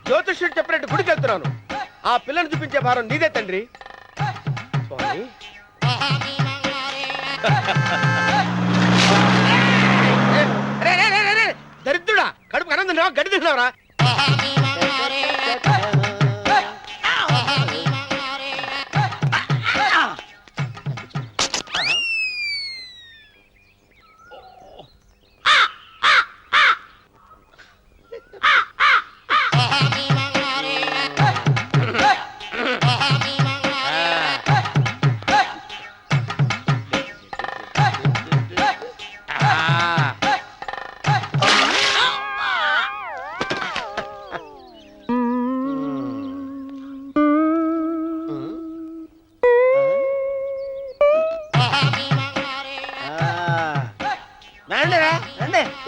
జ్యోతిష్యుడు చెప్పినట్టు గుడికి వెళ్తున్నాను. ఆ పిల్లను చూపించే భారం నీదే తండ్రి. స్వామి దరిద్రుడా, కడుపు అన్నం తిన్నావా, గడ్డి తిన్నావరా?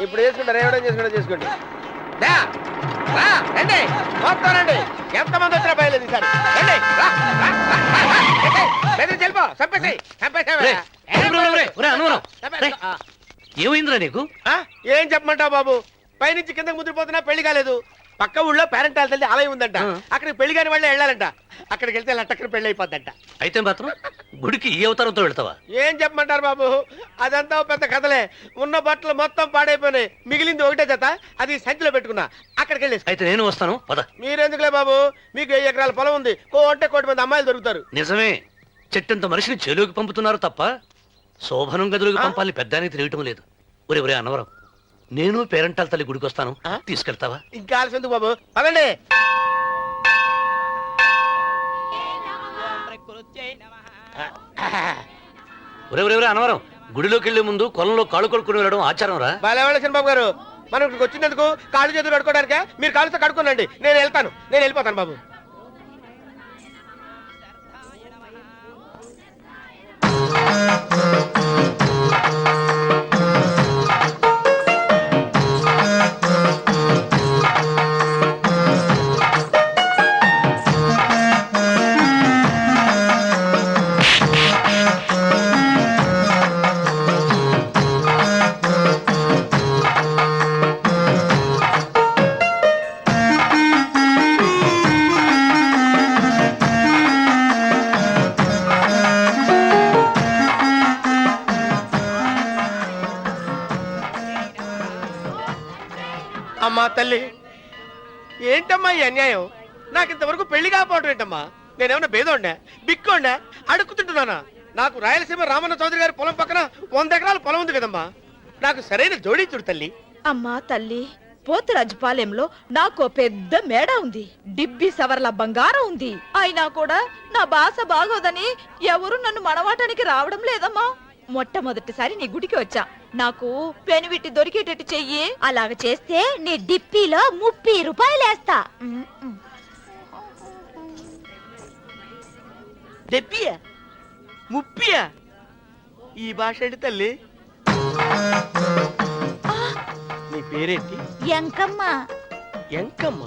ఇప్పుడు చేసుకుంటారు, ఏమైనా చేసుకోండి. రండి మొత్తం రండి, ఎంతమంది వచ్చినా బయలుదేరి సార్. రండి చెల్పో, ఏమైందిరా నీకు? ఏం చెప్పమంటావు బాబు, పైనుంచి కిందకి ముద్రపోతున్నా పెళ్లి కాలేదు. పక్క ఊళ్ళో పేరెంటాల తల్లి ఆలయం ఉందంట, అక్కడికి పెళ్లి కాని వాళ్ళే వెళ్ళాలంట. అక్కడికి వెళ్తే లట్టక్కన పెళ్లి అయిపోద్దంట. అయితే మాత్రం గుడికి ఈ అవతారంతో వెళ్తావా? ఏం చెప్పమంటారు బాబు, అదంతా పెద్ద కథలే. ఉన్న బట్టలు మొత్తం పాడైపోయినాయి, మిగిలింది ఒకటే జత, అది సంచిలో పెట్టుకున్నా. అక్కడికి వెళ్ళేసి అయితే నేను వస్తాను పద. మీరెందుకులే బాబు, మీకు 10 ఎకరాల పొలం ఉంది, కోటి మంది అమ్మాయిలు దొరుకుతారు. నిజమే, చెట్టంత మనిషిని చెలువుకి పంపుతున్నారు తప్ప శోభనం గదులకు పంపాలని పెద్దానికి తెలియటం లేదు. ఒరే అన్నవరం, నేను పేరెంటాల తల్లి గుడికి వస్తాను, తీసుకెళ్తావా? ఇంకా ఆలస్యం ఎందుకు బాబు, పదండి. ఒరే అన్నవరం, గుడిలోకి వెళ్లే ముందు కొలంలో కాళ్ళు కొడుకుని వెళ్ళడం ఆచారం రా. బాలేవాళ్ళ చంద్రబాబు గారు, మనం ఇక్కడికి వచ్చినందుకు కాళ్ళు చేతులు కడుక్కోవడానికే. మీరు కాళ్ళతో కడుక్కోనండి, నేను వెళ్ళిపోతాను బాబు. అమ్మా తల్లి, ఏంటమ్మా ఈ అన్యాయం? నాకు ఇంతవరకు పెళ్లి కాకపోవడం ఏంటమ్మా? నేనేమన్నా బేదోండా, బిక్కోండా, అడుక్కుతుంటున్నానా? నాకు రాయలసీమ రామన్న చౌదరి గారి పొలం పక్కన 100 ఎకరాల పొలం ఉంది కదమ్మా. నాకు సరైన జోడీ చూడు తల్లి. అమ్మా తల్లి, పోతురాజుపాలెంలో నాకు పెద్ద మేడ ఉంది, డిబ్బి సవర్ల బంగారం ఉంది. అయినా కూడా నా భాష బాగోదని ఎవరు నన్ను మనవాటానికి రావడం లేదమ్మా. మొట్టమొదటిసారి నీ గుడికి వచ్చా, నాకు పెనువిట్టి దొరికేటట్టు చెయ్యి. అలాగ చేస్తే నీ డిప్పీలో 30 రూపాయలు వేస్తా. డెబ్బియా 30? ఈ భాష ఏంటి తల్లి? నీ పేరేంటి? ఎంకమ్మ. ఎంకమ్మ?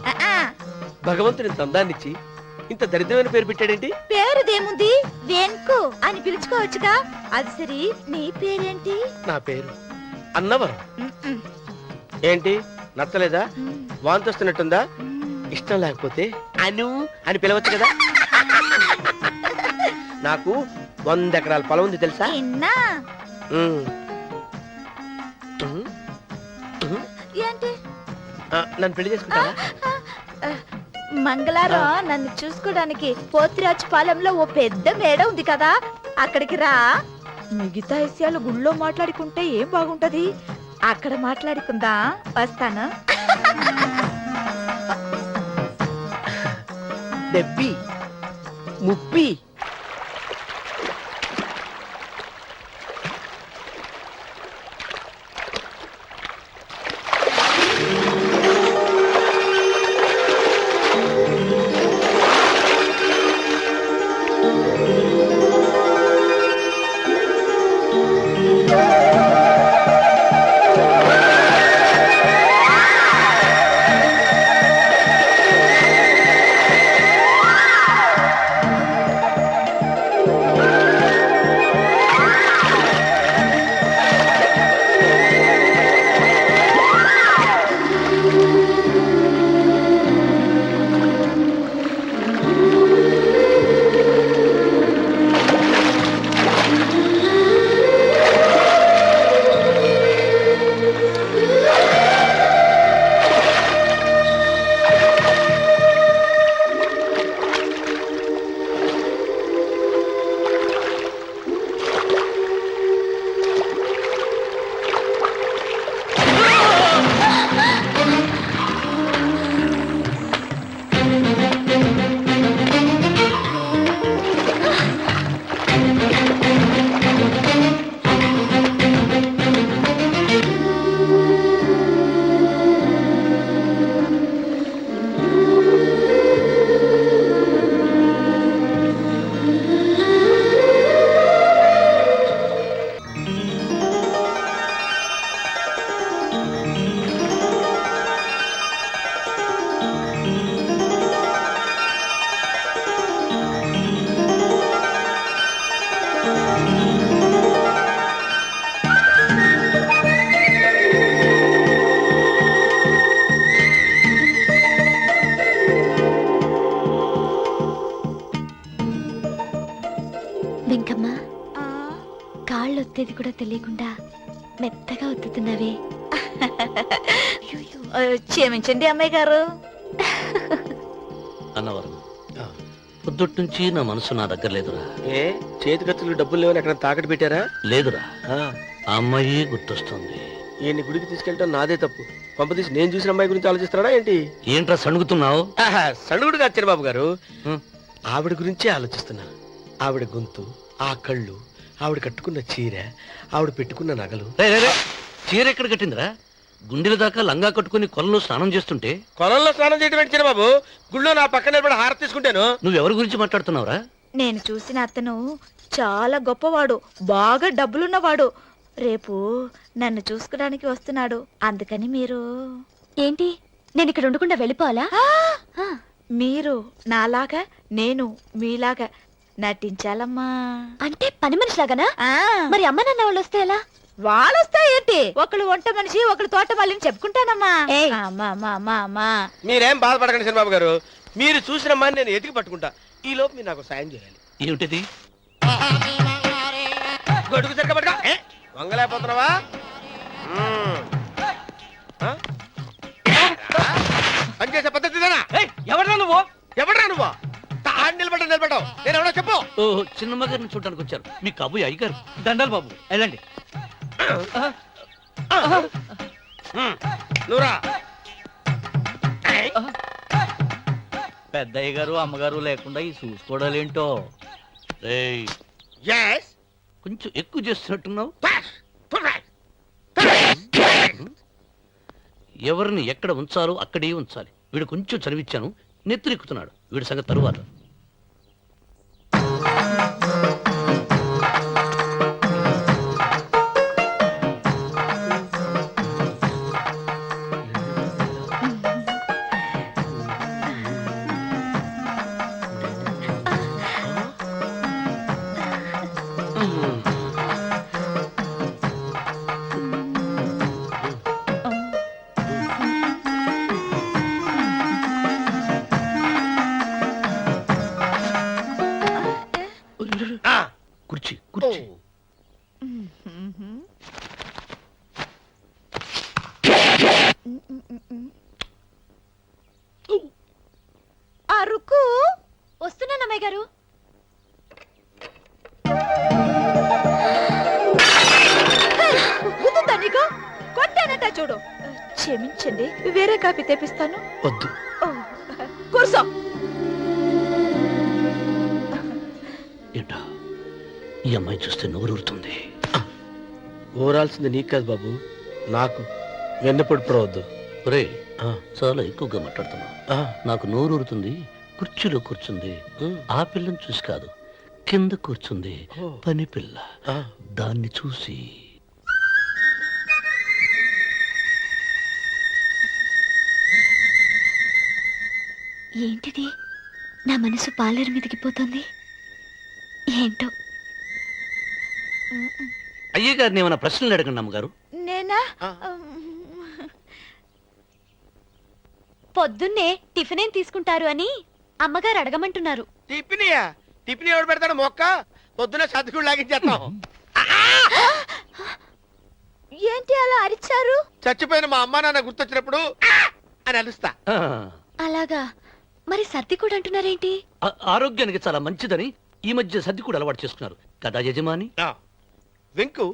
భగవంతుని తందాన్నిచ్చి ఇంత దరిద్రమైన పేరు పెట్టాడేంటి? పేరుదేముంది, వెంకు అని పిలుచుకోవచ్చుగా. అది సరి, నీ పేరేంటి? నా పేరు అన్నవరం. ఏంటి నచ్చలేదా? వాంతి వస్తున్నట్టుందా? ఇష్టం లేకపోతే అను అని పిలవచ్చు కదా. నాకు 100 ఎకరాల పొలం ఉంది తెలుసా? ఏంటి? నన్ను పెళ్లి చేసుకుంటావా? మంగళారం నన్ను చూసుకోవడానికి పోతిరాజుపాలెంలో ఓ పెద్ద మేడ ఉంది కదా, అక్కడికి రా. మిగతా విషయాలు గుళ్ళో మాట్లాడుకుంటే ఏం బాగుంటది, అక్కడ మాట్లాడుకుందా. వస్తాను. డెబ్బి 30. ఒత్తేది కూడా తెలియకుండా మెత్తగా ఒత్తుతున్నావే. క్షమించండి అమ్మాయి గారు. అన్నవరం పొద్దుటి నుంచి నా మనసు నా దగ్గర లేదురా. ఏ చేతి ఖర్చులు డబ్బులు లేవని ఎక్కడ తాకట్టు పెట్టారా? లేదురా, ఆ, ఆ అమ్మాయి గుర్తొస్తుంది. ఈయన్ని గుడికి తీసుకెళ్ళటం నాదే తప్పు. పంపతీసి నేను చూసిన అమ్మాయి గురించి ఆలోచిస్తున్నాడా ఏంటి? ఏంట్రా సణుగుతున్నావు? సణుగుడు కాదు చిరబాబు గారు, హ్మ్. ఆవిడ గురించే ఆలోచిస్తున్నా. ఆవిడ గొంతు, ఆ కళ్ళు, ఆవిడ కట్టుకున్న చీర, ఆవిడ పెట్టుకున్న నగలు. రే, రే, రే, చీర ఎక్కడ కట్టిందిరా? గుండెల దాకా లంగా కట్టుకుని కొలంలో స్నానం చేస్తుంటే కొలంలో స్నానం చేయడం ఏంటి చిరబాబు? గుళ్ళో నా పక్కన నిలబడి హారతి తీసుకుంటాను. నువ్వెవరి గురించి మాట్లాడుతున్నావురా? నేను చూసిన అతను చాలా గొప్పవాడు, బాగా డబ్బులున్నవాడు. రేపు నన్ను చూసుకోడానికి వస్తున్నాడు. అందుకని మీరు ఏంటి, నేను ఇక్కడ ఉండకుండా వెళ్ళిపోవాలా? ఆ, మీరు నాలాగా, నేను మీలాగా నటించాలమ్మా. అంటే పని మనిషిలాగానా? ఆ, మరి అమ్మ నాన్న వాళ్ళు వస్తే ఎలా? వాళ్ళొస్తా ఏంటి? ఒకళ్ళు వంట మనిషి, ఒకళ్ళు తోట మళ్ళీ చెప్పుకుంటానమ్మా. ఏయ్. అమ్మా, అమ్మా, అమ్మా, అమ్మా. మీరేం బాధపడకండి చిరబాబు గారు, మీరు చూసిన అమ్మాయిని నేను ఎతికి పట్టుకుంటా. ఈ లోపు మీరు నాకు సాయం చేయాలి. ఏమిటిది? గొడుగు సరిగ్గా పట్టుకో. వంగలేకపోతున్నావా? పనిచేసే పద్ధతి ఇదేనా? ఎవరా నువ్వు? ఎవడ్రా నువ్వు? నిలబడ్డావు. నేను ఎవడో చెప్పు. ఓ, చిన్నమ్మ గారిని చూడడానికి వచ్చారు. మీ కాబోయే అయ్యగారు. దండాలు బాబు, వెళ్ళండి. నువ్వురా. పెద్దయ్య గారు అమ్మగారు లేకుండా ఈ చూసుకోవడాలేంటో. రేయ్, Yes. కొంచెం ఎక్కువ చేస్తున్నట్టున్నావు. ఎవరిని ఎక్కడ ఉంచాలో అక్కడే ఉంచాలి. వీడు కొంచెం చదివిచ్చాను, నెత్తిరెక్కుతున్నాడు. వీడి సంగతి తరువాత. కుర్చీ కుర్చీ. అరుకు వస్తున్నాను అమ్మాయి గారు. గుద్దుతా నీకు? కొట్టానట చూడు. క్షమించండి, వేరే కాపీ తెప్పిస్తాను. వద్దు. ఓ, కూర్చో. ఏంటా, ఈ అమ్మాయి చూస్తే నోరూరుతుంది. ఊరాల్సింది నీకు కాదు బాబు, నాకు. వెన్నపొడి పడవద్దు. ఒరే, చాలా ఎక్కువగా మాట్లాడుతున్నా. నాకు నోరూరుతుంది. కుర్చీలో కూర్చుంది. ఆ పిల్లని చూసి కాదు, కింద కూర్చుంది పని పిల్ల. దాన్ని చూసి ఏంటిది, నా మనసు పాలేరు మీదకి పోతుంది. ఏంటో. అయ్యగారిని ఏమైనా ప్రశ్నలు అడగండి అమ్మగారు. నేనా? పొద్దున్నే టిఫిన్ ఏం తీసుకుంటారు అని అమ్మగారు అడగమంటున్నారు. టిఫినియా? టిఫిన్ ఎవడు పెడతాడు? మొక్క పొద్దున సర్దుకుడు లాగించేస్తాం. ఏంటి అలా అరిచారు? చచ్చిపోయిన మా అమ్మ నాన్న గుర్తొచ్చినప్పుడు అని అలుస్తా. ఆ, అలాగా? మరి సర్ది కూడా అంటున్నారేంటి? ఆరోగ్యానికి చాలా మంచిదని ఈ మధ్య సర్ది కూడా అలవాటు చేసుకున్నారు కదా యజమాని. వెంకు,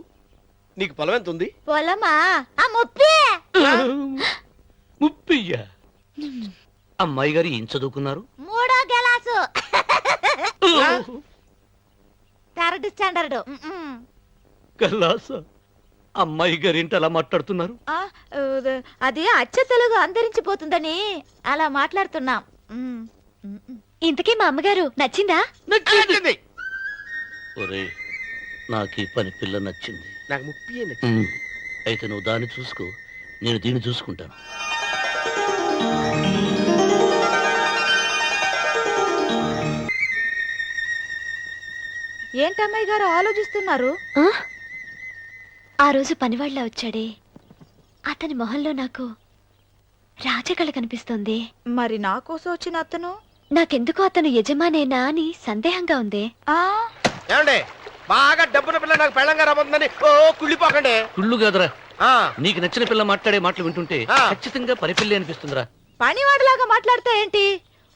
నీకు పొలం ఎంత ఉంది? పొలమా? ఆ ముప్పి. ముప్పయ్యా? అమ్మాయి గారు ఏం చదువుకున్నారు? 3వ గెలాసు. 3rd standard. కల్లాస. అమ్మాయి గారు ఏంటి అలా మాట్లాడుతున్నారు? అది అచ్చ తెలుగు అంతరించిపోతుందని అలా మాట్లాడుతున్నాం. ఇంతకీ మా అమ్మగారు నచ్చిందా? నచ్చింది. ఒరే, నాకు ఈ పని పిల్ల నచ్చింది. నాకు ముప్పి నచ్చింది. అయితే నువ్వు దాన్ని చూసుకో, నేను దీన్ని చూసుకుంటాను. ఏంటమ్మాయి గారు ఆలోచిస్తున్నారు? ఆ రోజు పనివాళ్ళ వచ్చాడే, అతని మొహంలో నాకు రాజకళ కనిపిస్తోంది. మరి నా కోసం వచ్చిన అతను? నాకెందుకో అతను యజమానేనా అని సందేహంగా ఉంది. ఆ ఏమండి, బాగా డబ్బున పిల్ల నాకు పెళ్ళంగా రాబోతుందని ఓ కుళ్ళిపోకండి. కుళ్ళు కాదురా, ఆ, నీకు నచ్చిన పిల్ల మాట్లాడే మాటలు వింటుంటే ఆ. ఖచ్చితంగా పనిపిల్లి అనిపిస్తుందిరా. పనివాడిలాగా మాట్లాడితే ఏంటి?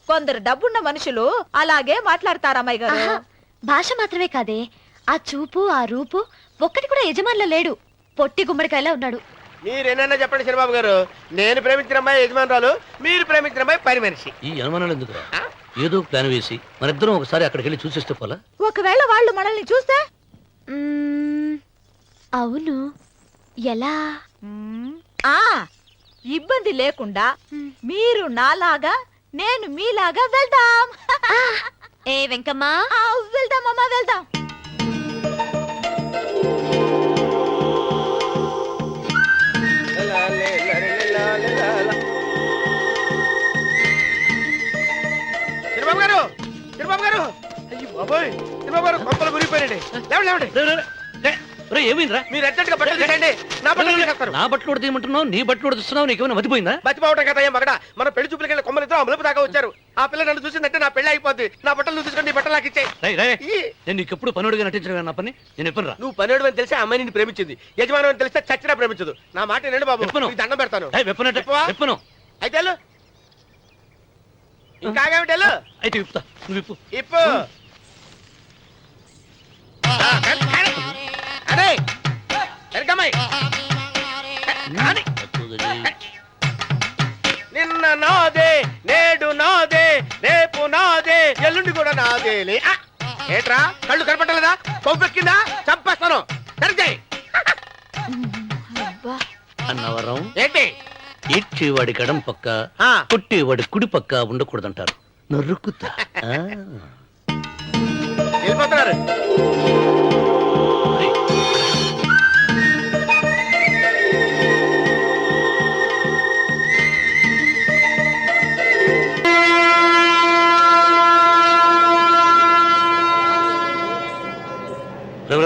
కొందరు డబ్బున్న మనుషులు అలాగే మాట్లాడతారు అమ్మాయి గారు. ఆహా, భాష మాత్రమే కాదే, ఆ చూపు ఆ రూపు ఒక్కటి కూడా యజమానిలో లేడు. పొట్టి గుమ్మడికాయలా ఉన్నాడు. మీరేనన్నా చెప్పండి చంద్రబాబు గారు, నేను ప్రేమించిన అమ్మాయి యజమానురాలు, మీరు ప్రేమించిన అమ్మాయి పని మనిషి. ఈ అనుమానాలు ఎందుకురా? ఏదో ప్లాన్ వేసి మనిద్దరం ఒకసారి అక్కడికి వెళ్ళి చూసేస్తే పోలా? ఒకవేళ వాళ్ళు మనల్ని చూస్తే? మ్మ్, అవును, ఎలా? ఆ ఇబ్బంది లేకుండా మీరు నాలాగా నేను మీలాగా వెళ్దాం. ఏ వెంకమ్మా, ఆ, వెళ్దాం అమ్మా, వెళ్దాం. చంద్రబాబు గారు, చంద్రబాబు గారు, అయ్యో బాబోయ్, చంద్రబాబు గారు కొంపలు మురిగిపోయారండి. లేవండి, లేవండి. రే, రే, రే, రే, ఏమైందిరా? మీరు అర్జెంట్ గా బట్టలు తీసేయండి, నా బట్టలు తీసేస్తారు. నా బట్టలు ఉడతీయమంటున్నావు, నీ బట్టలు ఉడుతున్నావు, నీకేమైనా మతిపోయిందా? మర్చిపోవటం కదా ఏం మగడ, మన పెళ్లి చూపులకి వెళ్ళి కొమ్మలతో అమలుపు దాకా వచ్చారు. ఆ పిల్ల నన్ను చూసిందంటే నా పెళ్లి అయిపోద్ది. నా బట్టలు నువ్వు తీసుకొని నీ బట్టలు నాకు ఇచ్చేయి. రేయ్, రేయ్, నేను నీకు ఎప్పుడు పనుడిగా నటించడం నా పని. నేను ఎప్పుడు రా? నువ్వు పనివాడు అని తెలిసి ఆ అమ్మాయి నిన్ను ప్రేమించింది, యజమాని అని తెలిస్తే చచ్చినా ప్రేమించదు. నా మాట వినండి బాబు, విప్పను. నీకు దండం పెడతాను. వెప్పనట్టు విప్పవా? వెప్పను. అయితే వెళ్ళు. ఇంకా ఆగేమిటి వెళ్ళు. అయితే విప్పుతా, నువ్వు విప్పు. ఇప్పు. అరే ఎరకమ్మాయి కానీ నిన్న నాదే, నేడు నాదే, రేపు నాదే, ఎల్లుండి కూడా నాదేలే. ఏట్రా కళ్ళు కనపట్టలేదా? కొవ్వెక్కిందా? చంపేస్తాను. సరిచేయి. అన్నవరం, ఏంటి? ఇచ్చేవాడి గడం పక్క, ఆ. కొట్టేవాడి కుడి పక్క ఉండకూడదంటారు. నరుక్కుతా. వెళ్ళిపోతున్నారు.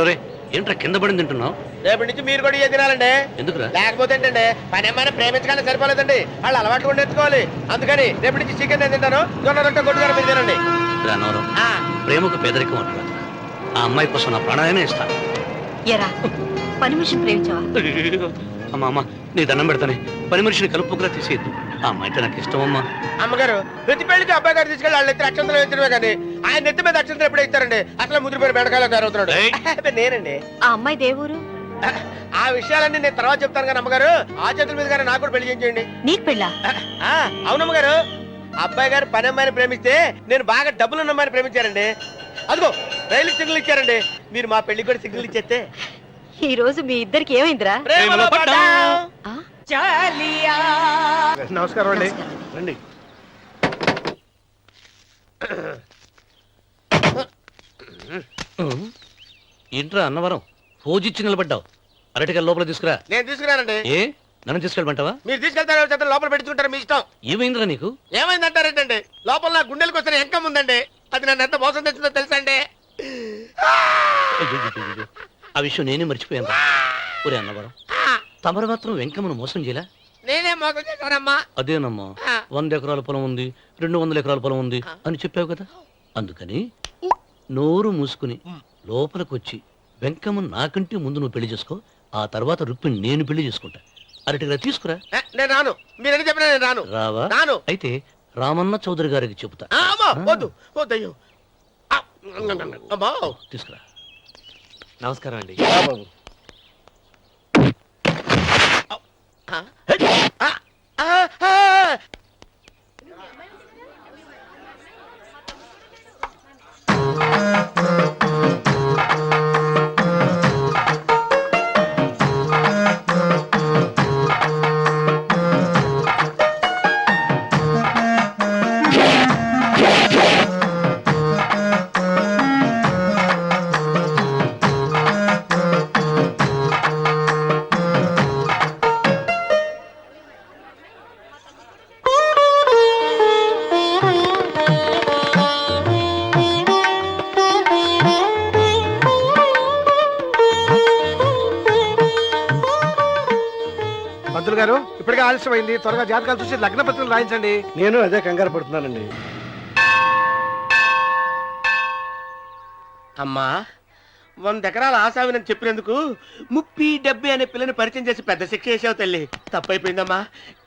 రే, ఏంట్రా కింద పడింది తింటున్నావు? రేపటి నుంచి మీరు కూడా ఏ తినాలండి. ఎందుకురా? లేకపోతే ఏంటండి, పని ఏమైనా ప్రేమించగానే సరిపోలేదండి, వాళ్ళు అలవాటు కూడా నేర్చుకోవాలి. అందుకని రేపటి నుంచి చికెన్ నేను తింటాను, జొన్న రొట్టె కొట్టుగానే మీరు తినండి. రే అన్నవరం, ఆ, ప్రేమకు పేదరికం అంటారు. ఆ అమ్మాయి కోసం నా ప్రాణాయనే ఇస్తాను. ఎరా పని మనిషిని ప్రేమించావా? అమ్మా అమ్మ, నీ దండం పెడతానే, పని మనిషిని కలుపుకులా తీసేయద్దు. ఆ అమ్మాయి అంటే నాకు ఇష్టం అమ్మా. అమ్మగారు, ప్రతి పెళ్లికి అబ్బాయి గారు తీసుకెళ్ళి వాళ్ళు ఎత్తి అక్షంతలు వేయించడమే కానీ ఆయన నెత్తి మీద అక్షంతలు ఎప్పుడు ఇస్తారండి? అసలు ముద్రపోయిన బెడకాయలో తయారవుతున్నాడు. ఏయ్. అబ్బే, నేనండి. ఆ అమ్మాయి దేవురు ఆ విషయాలన్నీ నేను తర్వాత చెప్తాను కానీ అమ్మగారు, ఆ చేతుల మీద కానీ నాకు కూడా పెళ్లి చేయండి. నీకు పెళ్ళా? అవునమ్మగారు, అబ్బాయి గారు పని అమ్మాయిని ప్రేమిస్తే నేను బాగా డబ్బులు ఉన్న అమ్మాయిని ప్రేమించారండి. అదిగో రైలు సిగ్నల్ ఇచ్చారండి. మీరు మా పెళ్లికి కూడా సిగ్నల్ ఇచ్చేస్తే ఈ రోజు మీ ఇద్దరికి ఏమైందిరా? ప్రేమలో పడ్డాం. చాలియా. నమస్కారం అండి. రండి. ఏంట్రా అన్నవరం, పోజిచ్చి నిలబడ్డావు? అరటిగా లోపల తీసుకురా. నేను తీసుకున్నానండి. ఏ నన్ను తీసుకెళ్ళమంటావా? మీరు తీసుకెళ్తారో చేత లోపల పెట్టుకుంటారు, మీ ఇష్టం. ఏమైందిరా నీకు? ఏమైందంటారేంటండి? లోపల నా గుండెలకు వచ్చిన ఎంకం ఉందండి, అది నన్ను ఎంత మోసం తెచ్చిందో తెలుసా అండి? అయ్యయ్యయ్యయ్యో, ఆ విషయం నేనే మర్చిపోయాను. ఒరే అన్నవరం, తమరు మాత్రం వెంకమ్మను మోసం చేయలా? నేనే మోసం చేశానమ్మా. అదేనమ్మా, 100 ఎకరాల పొలం ఉంది, 200 ఎకరాల పొలం ఉంది అని చెప్పావు కదా. అందుకని నోరు మూసుకుని లోపలికి వచ్చి వెంకమ్మను నాకంటే ముందు నువ్వు పెళ్లి చేసుకో. ఆ తర్వాత రుక్మిణి నేను పెళ్లి చేసుకుంటా. అరటిగా తీసుకురా. నేను రాను, మీరని చెప్పినా నేను రాను. రావా? రాను. అయితే రామన్న చౌదరి గారికి చెబుతా. అమ్మా, వద్దు వద్దు, అయ్యో. అమ్మా, తీసుకురా. నమస్కారం అండి. పంతులు గారు, ఇప్పటికే ఆలస్యమైంది, త్వరగా జాతకాలు చూసి లగ్న పత్రికలు రాయించండి. నేను అదే కంగారు పడుతున్నానండి. అమ్మా, 100 ఎకరాల ఆశావినని చెప్పినందుకు 30-70 అనే పిల్లని పరిచయం చేసి పెద్ద శిక్ష చేసావు తల్లి. తప్పైపోయిందమ్మా,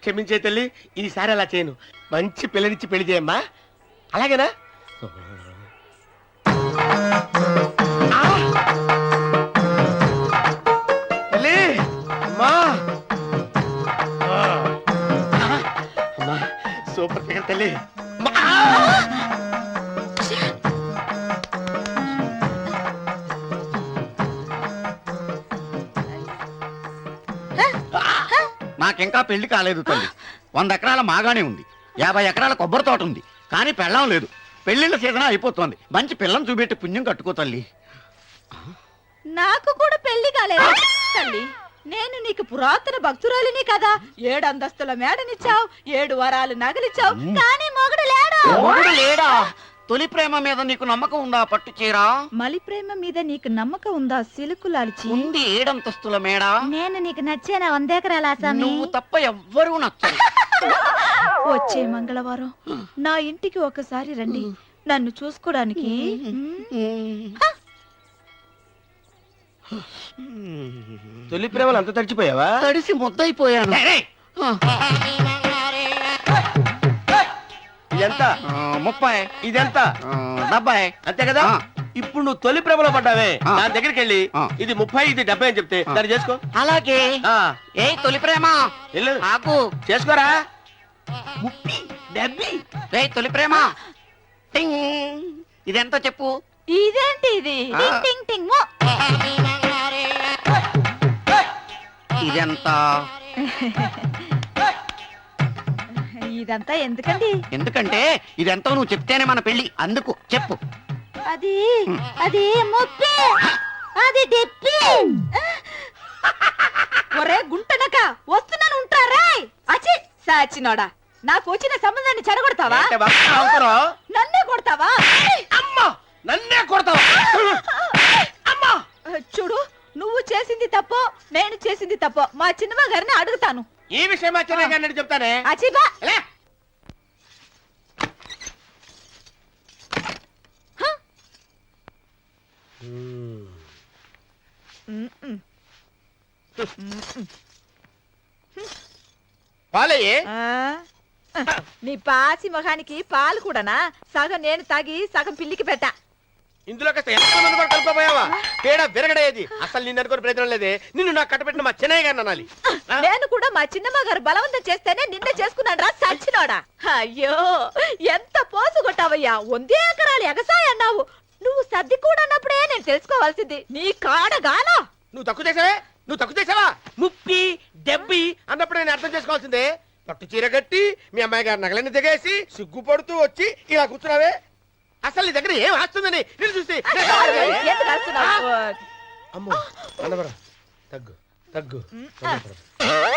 క్షమించే తల్లి. ఈసారి అలా చేయను. మంచి పిల్లనిచ్చి పెళ్లి చేయమ్మా. అలాగేనా? ఆ! తల్లి, అమ్మా. అమ్మా, సూపర్ ఫిగర్ తల్లి. అమ్మా! నాకింకా పెళ్లి కాలేదు తల్లి. 100 ఎకరాల మాగానే ఉంది, 50 ఎకరాల కొబ్బరి తోట ఉంది, కానీ పెళ్ళం లేదు. పెళ్లిళ్ళ సీజన్ అయిపోతుంది. మంచి పిల్లని చూపెట్టి పుణ్యం కట్టుకో తల్లి. నాకు కూడా పెళ్లి కాలేదు తల్లి. నేను నీకు పురాతన భక్తురాలిని కదా. 7 అంతస్తుల మేడనిచ్చావు, 7 వరాలు నగలిచ్చావు, కానీ మొగుడు లేడు. మొగుడు లేడా? తొలి ప్రేమ మీద నీకు నమ్మకం ఉందా? పట్టు చీరా మలి ప్రేమ మీద నీకు నమ్మకం ఉందా? సిలుకులాల్చి ఉంది. 7 అంతస్తుల మేడ. నేను నీకు నచ్చేనా 100 ఎకరాల ఆసామి? నువ్వు తప్ప ఎవ్వరూ నచ్చరు. వచ్చే మంగళవారం నా ఇంటికి ఒకసారి రండి, నన్ను చూసుకోవడానికి. తొలి ప్రేమలు అంత తడిచిపోయావా? తడిసి ముద్దయిపోయాను. ఇదెంత? 30. ఇదెంత? 70. అంతే కదా. ఇప్పుడు నువ్వు తొలి ప్రేమలో పడ్డావే, దాని దగ్గరికి వెళ్ళి ఆ. ఇది 30 ఇది 70 అని చెప్తే దాన్ని చేసుకో. అలాగే. ఆ, ఏ తొలి ప్రేమ వెళ్ళు ఆకు. చేసుకోరా. 30, 70. ఏ తొలి ప్రేమ టింగ్. ఇదెంత చెప్పు. ఇదేంటి ఇది? ఆ. టింగ్ టింగ్ టింగ్ మో. ఇదెంత? ఇదంతా ఎందుకండి? ఎందుకంటే ఇదెంతో నువ్వు చెప్తేనే మన పెళ్లి. అందుకు చెప్పు. అది అది ముప్పి, అది డిప్పి. ఒరే గుంటనక, వస్తున్నాను ఉంటారా? అచి సాచినోడా, నాకు వచ్చిన సంబంధాన్ని చెడగొడతావా? అంటే భక్తి అవుతారో? నన్నే కొడతావా? అమ్మా, నన్నే కొడతావా? అమ్మా, చూడు, నువ్వు చేసింది తప్పో నేను చేసింది తప్పో మా చిన్నమ్మ గారిని అడుగుతాను. ఈ విషయం అచ్చనే కానీ చెప్తానే. అచిబా లే. పాలయ్యే. నీ పాసి మొహానికి పాలు కూడానా? సగం నేను తాగి సగం పిల్లికి పెట్టా. ఇందులో కాస్త ఎంతమంది కూడా కలుపుకోపోయావా? పేడ విరగడేది. అసలు నిన్ను అనుకుని ప్రయత్నం లేదే. నిన్ను నాకు కట్టబెట్టిన మా చెన్నయ్య గారిని అనాలి. నేను కూడా మా చిన్నమ్మ గారు బలవంతం చేస్తేనే నిన్న చేసుకున్నాను రా సచ్చినోడా. అయ్యో, ఎంత పోసు కొట్టావయ్యా. 100 ఎకరాలు ఎగసాయ అన్నావు. నువ్వు సర్ది కూడా అన్నప్పుడే నేను తెలుసుకోవాల్సింది. నీ కాడగానా? నువ్వు తక్కువ చేసావే, నువ్వు తక్కువ చేసావా? 30, 70 అన్నప్పుడు నేను అర్థం చేసుకోవాల్సిందే. పట్టు చీర కట్టి మీ అమ్మాయి గారు నగలని దిగేసి సిగ్గుపడుతూ వచ్చి ఇలా కూర్చున్నావే. అసలు నీ దగ్గర ఏం వస్తుందని నేను చూసి ఎందుకు అరుస్తున్నావు? అమ్మో అన్నవరం తగ్గు తగ్గు.